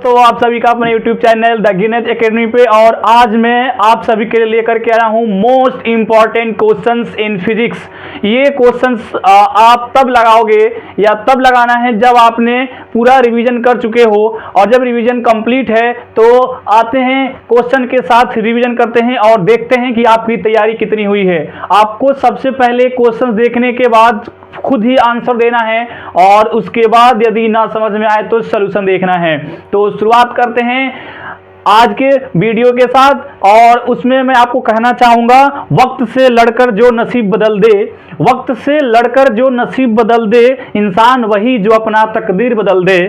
दोस्तों, आप सभी का अपने YouTube channel the Guinness academy पे। और आज मैं आप सभी के लिए लेकर के आया हूँ most important questions in physics. ये क्वेश्चंस आप तब लगाओगे या तब लगाना है जब आपने पूरा रिवीजन कर चुके हो, और जब रिवीजन कंप्लीट है तो आते हैं क्वेश्चन के साथ रिवीजन करते हैं और देखते हैं कि आपकी तैयारी कितनी हुई है। आपको सबसे पहले क्वेश्चन देखने के बाद खुद ही आंसर देना है, और उसके बाद यदि ना समझ में आए तो सलूशन देखना है। तो शुरुआत करते हैं आज के वीडियो के साथ, और उसमें मैं आपको कहना चाहूंगा, वक्त से लड़कर जो नसीब बदल दे, वक्त से लड़कर जो नसीब बदल दे, इंसान वही जो अपना तकदीर बदल दे।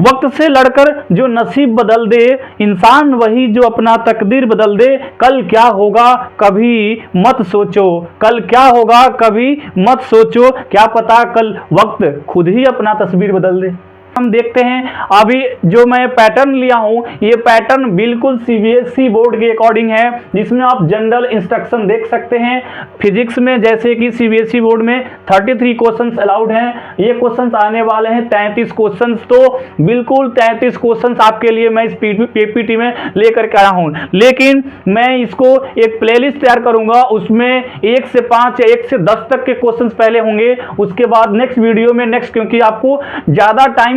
वक्त से लड़कर जो नसीब बदल दे, इंसान वही जो अपना तकदीर बदल दे। कल क्या होगा कभी मत सोचो, कल क्या होगा कभी मत सोचो, क्या पता कल वक्त खुद ही अपना तस्वीर बदल दे। हम देखते हैं अभी जो मैं पैटर्न लिया हूं, ये पैटर्न बिल्कुल सीबीएसई बोर्ड के अकॉर्डिंग है, जिसमें आप जनरल इंस्ट्रक्शन देख सकते हैं। फिजिक्स में जैसे कि सीबीएसई बोर्ड में 33 क्वेश्चंस अलाउड हैं, ये क्वेश्चंस आने वाले हैं 33 क्वेश्चंस। तो बिल्कुल 33 क्वेश्चंस आपके लिए मैं इस पीपीटी में लेकर के आया हूं, लेकिन मैं इसको एक प्लेलिस्ट तैयार करूंगा, उसमें 1 से 5 या 1 से 10 तक के क्वेश्चंस पहले होंगे, उसके बाद नेक्स्ट वीडियो में नेक्स्ट, क्योंकि आपको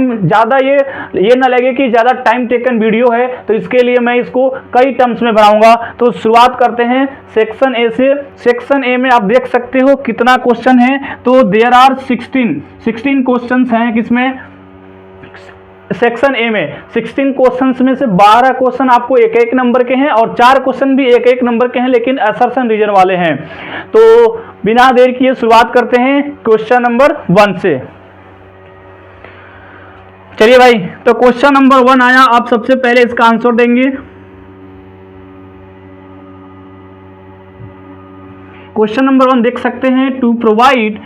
ज़्यादा ये ना लगे कि ज़्यादा टाइम टेकन वीडियो है, तो इसके लिए मैं इसको कई टर्म्स में बनाऊंगा। तो शुरुआत करते हैं सेक्शन ए से। सेक्शन ए में आप देख सकते हो कितना क्वेश्चन है, तो देयर आर 16 क्वेश्चंस हैं। किसमें? सेक्शन ए में 16 क्वेश्चंस में से 12 क्वेश्चन आपको एक एक नंबर के हैं, और 4 क्वेश्चन भी एक एक नंबर के हैं, लेकिन असर्शन रीजन वाले हैं। तो बिना देर किए शुरुआत करते हैं क्वेश्चन नंबर 1 से। चलिए भाई, तो क्वेश्चन नंबर 1 आया, आप सबसे पहले इसका आंसर देंगे। क्वेश्चन नंबर 1 देख सकते हैं, to provide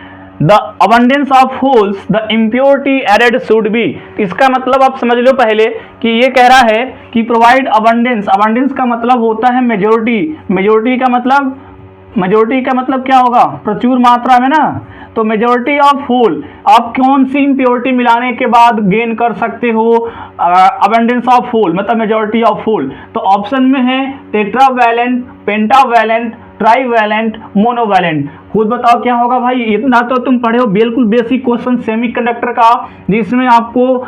the abundance of holes the impurity added should be. इसका मतलब आप समझ लो पहले कि ये कह रहा है कि प्रोवाइड अबंडेंस। अबंडेंस का मतलब होता है मेजोरिटी। मेजोरिटी का मतलब क्या होगा? प्रचुर मात्रा में ना। तो मेजोरिटी ऑफ होल, आप कौन सी इम्प्योरिटी मिलाने के बाद गेन कर सकते हो अबंडेंस ऑफ होल, मतलब मेजोरिटी ऑफ होल? तो ऑप्शन में है टेट्रावैलेंट, पेंटावैलेंट, ट्राईवैलेंट, मोनोवैलेंट। खुद बताओ क्या होगा भाई। इतना तो तुम पढ़े हो, बिल्कुल बेसिक क्वेश्चन सेमीकंडक्टर का, जिसमें आपको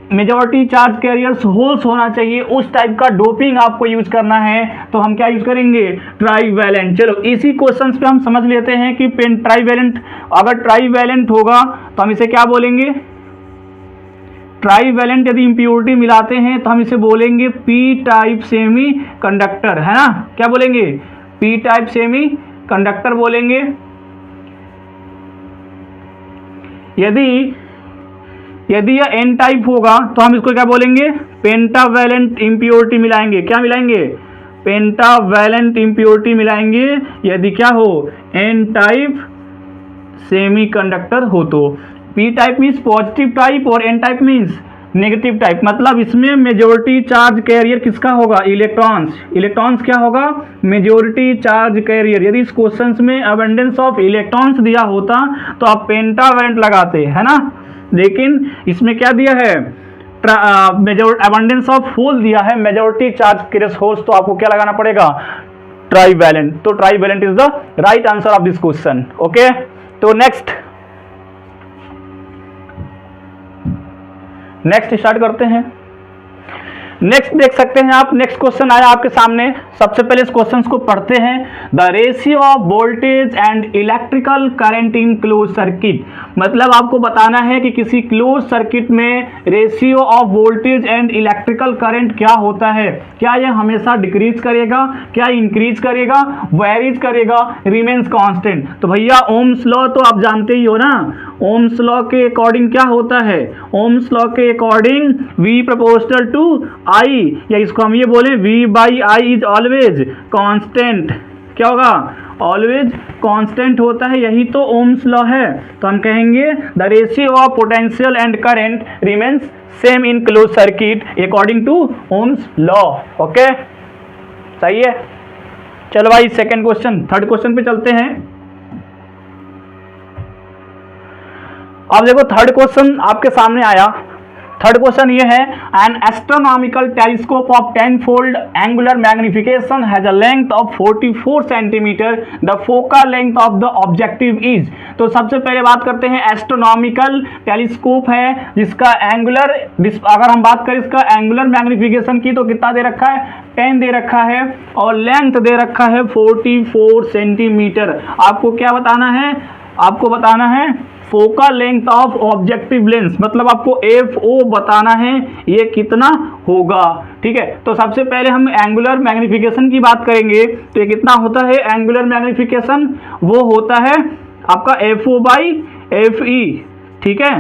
मेजॉरिटी चार्ज कैरियर्स होल्स होना चाहिए, उस टाइप का डोपिंग आपको यूज करना है। तो हम क्या यूज करेंगे? ट्राईवैलेंट। चलो इसी क्वेश्चंस पे हम समझ लेते हैं कि ट्राईवैलेंट, अगर ट्राईवैलेंट होगा तो हम इसे क्या बोलेंगे? ट्राईवैलेंट यदि इंप्योरिटी मिलाते हैं तो हम इसे बोलेंगे पी टाइप सेमी कंडक्टर, है ना? क्या बोलेंगे? पी टाइप सेमी कंडक्टर बोलेंगे। यदि यह एन टाइप होगा तो हम इसको क्या बोलेंगे? पेंटावैलेंट इंप्योरिटी मिलाएंगे। क्या मिलाएंगे? पेंटावैलेंट इंप्योरिटी मिलाएंगे यदि क्या हो? एन टाइप सेमीकंडक्टर हो। तो P type means positive type और N type means negative type. मतलब इसमें मेजोरिटी चार्ज कैरियर किसका होगा? इलेक्ट्रॉन्स। इलेक्ट्रॉन्स क्या होगा? Majority charge carrier. यदि इस क्वेश्चन में अबंडेंस ऑफ इलेक्ट्रॉन्स दिया होता तो आप पेंटावैलेंट लगाते, है ना? लेकिन इसमें क्या दिया है? अबंडेंस ऑफ होल दिया है, मेजोरिटी चार्ज कैरियर्स होल्स, तो आपको क्या लगाना पड़ेगा? ट्राईवैलेंट। तो trivalent is the right answer of this question. Okay, तो नेक्स्ट स्टार्ट करते हैं। नेक्स्ट देख सकते हैं आप, नेक्स्ट क्वेश्चन आया आपके सामने। सबसे पहले इस क्वेश्चन को पढ़ते हैं। The ratio of voltage and electrical current in close circuit. मतलब आपको बताना है कि किसी क्लोज सर्किट में ratio of voltage and electrical current क्या होता है। क्या यह हमेशा डिक्रीज करेगा, क्या इंक्रीज करेगा, वेरीज करेगा, रिमेन्स कांस्टेंट? तो भैया ओम्स लॉ तो आप जानते ही हो ना। ओम्स लॉ के अकॉर्डिंग क्या होता है? ओम्स लॉ के according V proportional to I, या इसको हम ये बोले V by I is always constant. क्या होगा? ऑलवेज कांस्टेंट होता है, यही तो ओम्स लॉ है। तो हम कहेंगे the ratio of potential and current remains same in close circuit according to Ohm's law. Okay, सही है। चलो भाई सेकंड क्वेश्चन, थर्ड क्वेश्चन पे चलते हैं। अब देखो थर्ड क्वेश्चन आपके सामने आया, थर्ड क्वेश्चन ये है, N astronomical telescope of 10-fold angular magnification has a length of 44 centimetre, the focal length of the objective is. तो सबसे पहले बात करते हैं, एस्ट्रोनॉमिकल टेलीस्कोप है जिसका एंगुलर, अगर हम बात करें इसका एंगुलर मैग्निफिकेशन की तो कितना दे रखा है, 10 दे रखा है, और लेंथ दे रखा है 44 सेंटीमीटर। आपको क्या बताना है, आपको बताना है focal length of objective lens, मतलब आपको FO बताना है ये कितना होगा। ठीक है, तो सबसे पहले हम एंगुलर मैग्निफिकेशन की बात करेंगे तो ये कितना होता है, एंगुलर मैग्निफिकेशन वो होता है आपका FO/FE। ठीक है,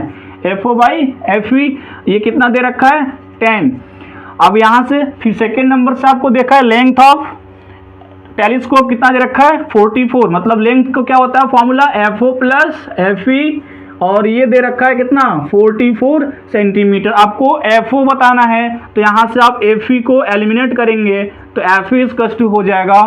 FO/FE ये कितना दे रखा है, 10। अब यहां से फिर सेकेंड नंबर से आपको देखा है लेंथ ऑफ टेलीस्कोप कितना दे रखा है, 44, मतलब लेंथ को क्या होता है फॉर्मूला, FO+FE, और ये दे रखा है कितना, 44 सेंटीमीटर। आपको FO बताना है तो यहाँ से आप FE को एलिमिनेट करेंगे तो FE इक्वल हो जाएगा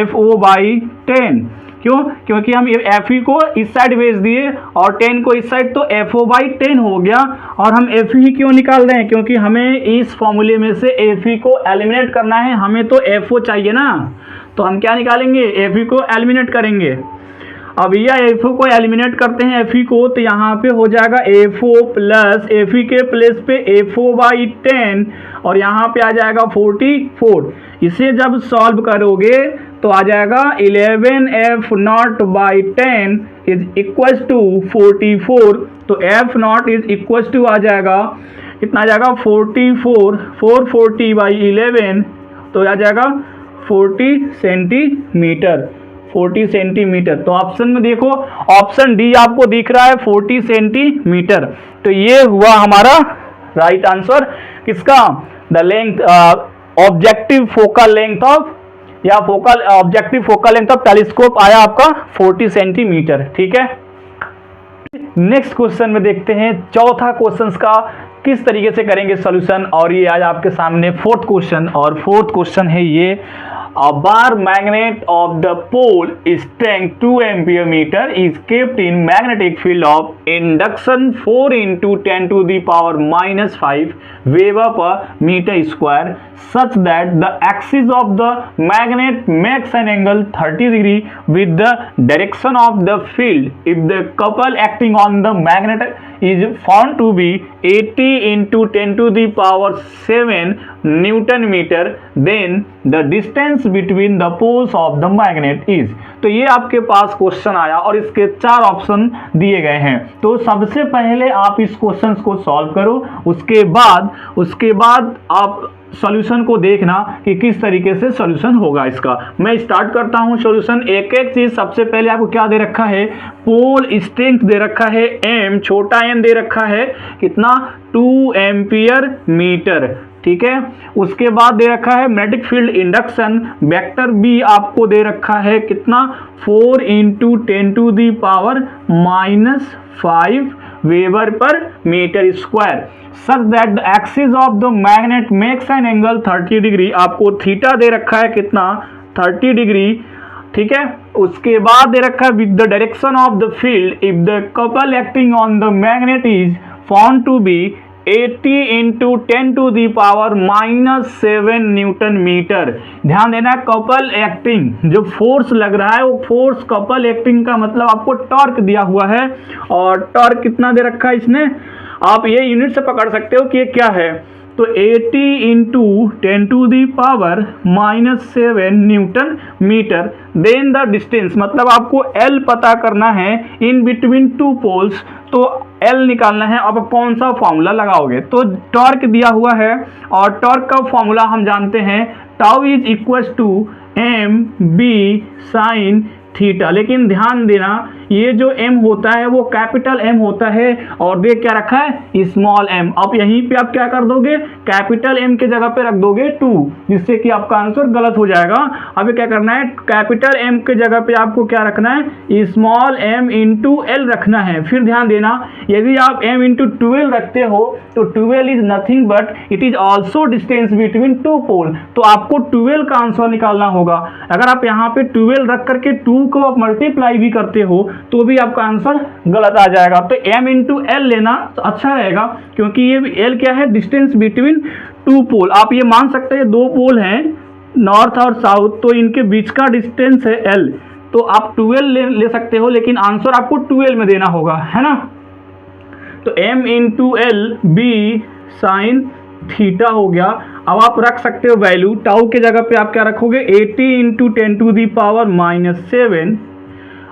FO/10। क्यों, क्योंकि हम FE को इस साइड भेज दिए और 10 को इस साइड, तो FO/10 हो गया। और हम FE क्यों निकाल रहे हैं, क्योंकि हमें इस फॉर्मूले में से FE को एलिमिनेट करना है, हमें तो FO चाहिए ना, तो हम क्या निकालेंगे, FE को एलिमिनेट करेंगे। अब यह FO को एलिमिनेट करते हैं FE को, तो यहाँ पे हो जाएगा FO+FE के प्लेस पे FO/10 और यहाँ पे आ जाएगा 44। इसे जब सॉल्व करोगे तो आ जाएगा 11F0/10 इज इक्वल टू 44। तो F0 इज इक्वल टू आ जाएगा कितना, आ जाएगा 44, 440/11 तो आ जाएगा 40 सेंटीमीटर, 40 सेंटीमीटर। तो ऑप्शन में देखो, ऑप्शन डी आपको दिख रहा है 40 सेंटीमीटर। तो ये हुआ हमारा राइट आंसर किसका, the length objective focal length of, या focal objective focal length of telescope आया आपका 40 सेंटीमीटर। ठीक है, नेक्स्ट क्वेश्चन में देखते हैं चौथा क्वेश्चन का किस तरीके से करेंगे सॉल्यूशन, और ये आज आपके सामने फोर्थ क्वेश्चन, और फोर्थ क्वेश्चन है ये, a bar magnet of the pole strength 2 ampere meter is kept in magnetic field of induction 4 × 10⁻⁻5 Weber per meter square such that the axis of the magnet makes an angle 30 degree with the direction of the field if the couple acting on the magnet is found to be 80 × 10⁻7 Newton meter, then the distance between the poles of the magnet is। तो ये आपके पास question आया और इसके 4 option दिए गए हैं। तो सबसे पहले आप इस क्वेश्चन को सॉल्व करो, उसके बाद आप सॉल्यूशन को देखना कि किस तरीके से सॉल्यूशन होगा इसका। मैं स्टार्ट करता हूं सॉल्यूशन। एक एक चीज, सबसे पहले आपको क्या दे रखा है, पोल स्ट्रेंथ दे रखा है m, छोटा m दे रखा है कितना, 2 एम्पियर मीटर। ठीक है, उसके बाद दे रखा है magnetic field induction, vector B आपको दे रखा है कितना, 4 × 10⁻⁻5 वेबर पर metre square such that the axis of the magnet makes an angle 30 degree, आपको थीटा दे रखा है कितना, 30 डिग्री। ठीक है, उसके बाद दे रखा है with the direction of the field if the couple acting on the magnet is found to be 80 × 10⁻⁻7 newton metre. ध्यान देना, कपल एक्टिंग, जो फोर्स लग रहा है वो फोर्स कपल एक्टिंग का मतलब आपको टॉर्क दिया हुआ है, और टॉर्क कितना दे रखा है इसने, आप ये यूनिट से पकड़ सकते हो कि ये क्या है। तो 80 × 10⁻7 newton metre, then the distance, मतलब आपको L पता करना है इन बिटवीन 2 पोल्स, तो L निकालना है। अब कौन सा फॉर्मूला लगाओगे, तो टॉर्क दिया हुआ है और टॉर्क का फॉर्मूला हम जानते हैं, tau is equal to mb sin theta. लेकिन ध्यान देना, ये जो m होता है वो कैपिटल M होता है और देख क्या रखा है, स्मॉल m। अब यहीं पे आप क्या कर दोगे, कैपिटल M के जगह पे रख दोगे 2, जिससे कि आपका आंसर गलत हो जाएगा। अभी क्या करना है, कैपिटल M के जगह पे आपको क्या रखना है, स्मॉल m × L रखना है। फिर ध्यान देना, यदि आप m × 12 रखते हो तो 12 is nothing but it is also distance between 2 पोल, तो आपको 12 का आंसर निकालना होगा। अगर आप यहाँ पे 12 रख करके 2 को आप मल्टीप्लाई भी करते हो तो भी आपका आंसर गलत आ जाएगा। तो m इंटू एल लेना तो अच्छा रहेगा, क्योंकि ये एल क्या है, डिस्टेंस बिटवीन टू पोल। आप ये मान सकते हैं दो पोल हैं नॉर्थ और साउथ, तो इनके बीच का डिस्टेंस है l, तो आप 12 ले सकते हो, लेकिन आंसर आपको 12 में देना होगा, है ना। तो m into L B sine theta हो गया। अब आप रख सकते हो वैल्यू, टाउ के जगह पे आप क्या रखोगे, 80 इंटू 10 टू दी पावर -7,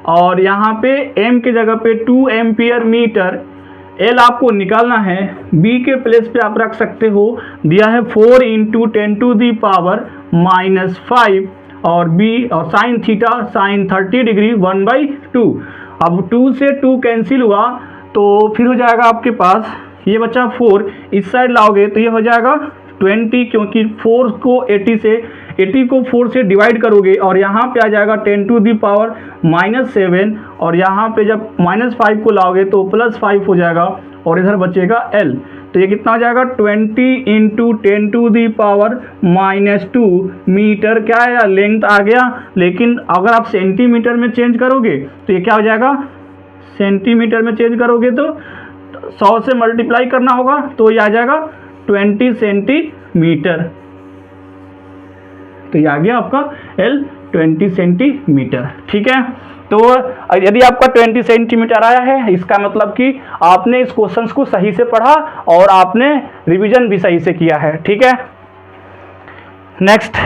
और यहाँ पे m के जगह पे 2 एम्पियर मीटर। l आपको निकालना है, b के प्लेस पे आप रख सकते हो, दिया है 4 इंटू 10 टू दी पावर -5, और b और साइन थीटा साइन 30 डिग्री 1/2। अब 2 से 2 कैंसिल हुआ तो फिर हो जाएगा आपके पास, ये बचा 4, इस साइड लाओगे तो ये हो जाएगा 20, क्योंकि 4 को 80 को 4 से डिवाइड करोगे, और यहाँ पे आ जाएगा 10 टू दी पावर -7, और यहाँ पे जब -5 को लाओगे तो +5 हो जाएगा, और इधर बचेगा l। तो ये कितना हो जाएगा, 20 into 10 to the power -2 metre, क्या है लेंथ आ गया। लेकिन अगर आप सेंटीमीटर में चेंज करोगे तो ये क्या हो जाएगा, सेंटीमीटर में चेंज करोगे तो 100 से मल्टीप्लाई करना होगा, तो ये आ जाएगा 20 सेंटीमीटर। तो ये आ गया आपका L 20 सेंटीमीटर, ठीक है। तो यदि आपका 20 सेंटीमीटर आया है, इसका मतलब कि आपने इस क्वेश्चन को सही से पढ़ा और आपने रिवीजन भी सही से किया है, ठीक है। नेक्स्ट,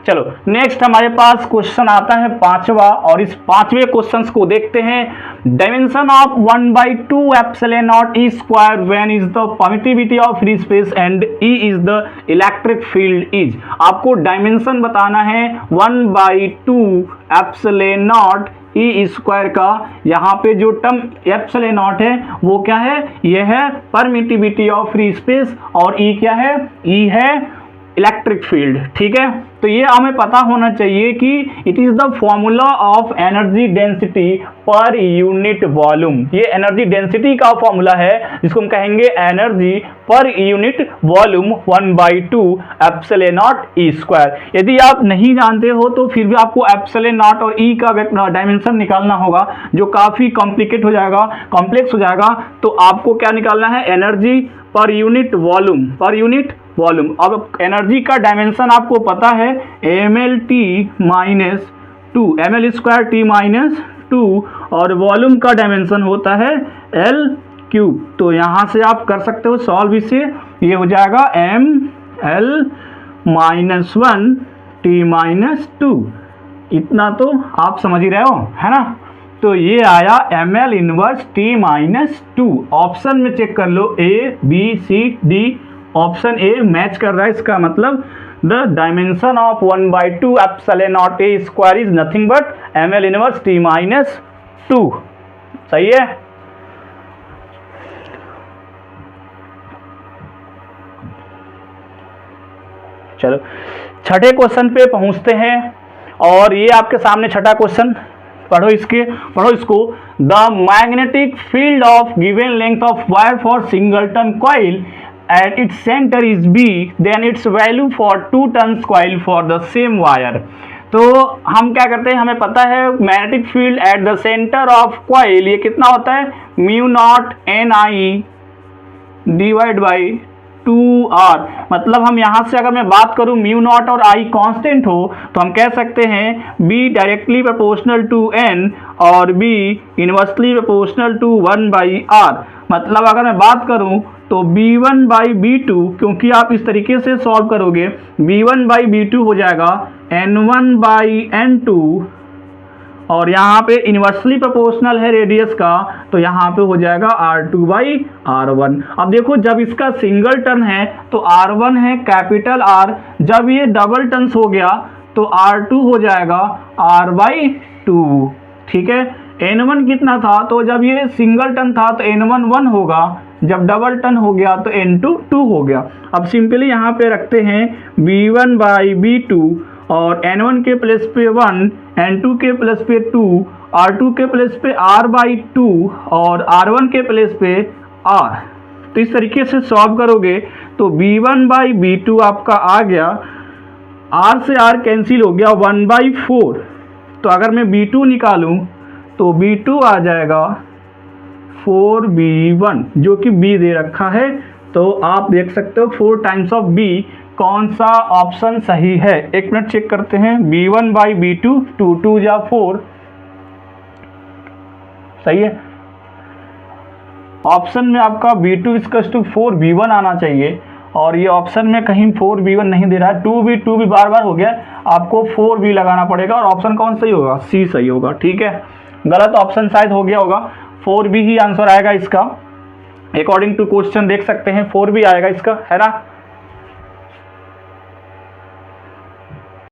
चलो नेक्स्ट हमारे पास क्वेश्चन आता है 5वां, और इस 5वें क्वेश्चन को देखते हैं। Dimension of 1/2 epsilon not E square when is the permittivity of free space and E is the electric field is. आपको डायमेंशन बताना है 1/2 एप्सिलॉन नॉट ई स्क्वायर का। यहाँ पे जो टर्म एप्सिलॉन नॉट है वो क्या है, ये है परमिटिविटी ऑफ फ्री स्पेस, और ई क्या है, ई है इलेक्ट्रिक फील्ड, ठीक है। तो ये हमें पता होना चाहिए कि it is the formula of energy density per unit volume. ये एनर्जी डेंसिटी का फॉर्मूला है, जिसको हम कहेंगे energy per unit volume 1/2 epsilon not E square. यदि आप नहीं जानते हो तो फिर भी आपको एप्सिलॉन नॉट और ई का डायमेंशन निकालना होगा, जो काफ़ी कॉम्प्लिकेट हो जाएगा, कॉम्प्लेक्स हो जाएगा। तो आपको क्या निकालना है, energy per unit volume, per unit volume. अब एनर्जी का डायमेंशन आपको पता है ml/t - 2, ml² - 2, और वॉल्यूम का डायमेंशन होता है L3। तो यहाँ से आप कर सकते हो सॉल्व इसे, ये हो जाएगा ml - 1 t - 2। इतना तो आप समझ ही रहे हो, है ना। तो ये आया ml इनवर्स t - 2। ऑप्शन में चेक कर लो, A B C D, option A match कर रहा है। इसका मतलब the dimension of 1/2 epsilon not a square is nothing but ml inverse t - 2। सही है। चलो छठे क्वेश्चन पे पहुंचते हैं, और ये आपके सामने छठा क्वेश्चन, पढ़ो इसको। The magnetic field of given length of wire for singleton coil at its center is B, then its value for 2 turns coil for the same wire। तो हम क्या करते हैं, हमें पता है magnetic field at the centre of coil ये कितना होता है, μ0 Ni डिवाइड बाई 2R। मतलब हम यहाँ से अगर मैं बात करूँ μ0 और I कांस्टेंट हो तो हम कह सकते हैं B directly proportional to N और B inversely proportional to 1/R। मतलब अगर मैं बात करूँ तो B1/B2, क्योंकि आप इस तरीके से सॉल्व करोगे, B1/B2 हो जाएगा N1/N2, और यहाँ पे इनवर्सली प्रोपोर्शनल है रेडियस का, तो यहाँ पे हो जाएगा R2/R1। अब देखो जब इसका सिंगल टर्न है तो R1 है कैपिटल R, जब ये डबल टर्न्स हो गया तो R2 हो जाएगा R/2, ठीक है। N1 कितना था, तो जब ये सिंगल टर्न था तो N1 1 होगा, जब डबल टर्न हो गया तो N2 2 हो गया। अब सिंपली यहाँ पे रखते हैं B1/B2, और N1 के प्लेस पे 1, N2 के प्लेस पे 2, R2 के प्लेस पे R/2 और R1 के प्लेस पे R। तो इस तरीके से सॉल्व करोगे तो B1/B2 आपका आ गया आर से आर कैंसिल हो गया, 1/4। तो अगर मैं B2 निकालूं तो B2 आ जाएगा 4B1, जो कि B दे रखा है। तो आप देख सकते हो 4 टाइम्स ऑफ B, कौन सा ऑप्शन सही है। एक मिनट चेक करते हैं। B1/B2, 2 2 जा 4, सही है। ऑप्शन में आपका B2 = 4B1 आना चाहिए, और ये ऑप्शन में कहीं 4B1 नहीं दे रहा है। 2B बार बार हो गया, आपको 4B लगाना पड़ेगा, और ऑप्शन कौन सही होगा? C सही होगा। ठीक है, गलत ऑप्शन शायद हो गया होगा, 4B ही आंसर आएगा इसका। अकॉर्डिंग टू क्वेश्चन देख सकते हैं 4B आएगा इसका, है ना।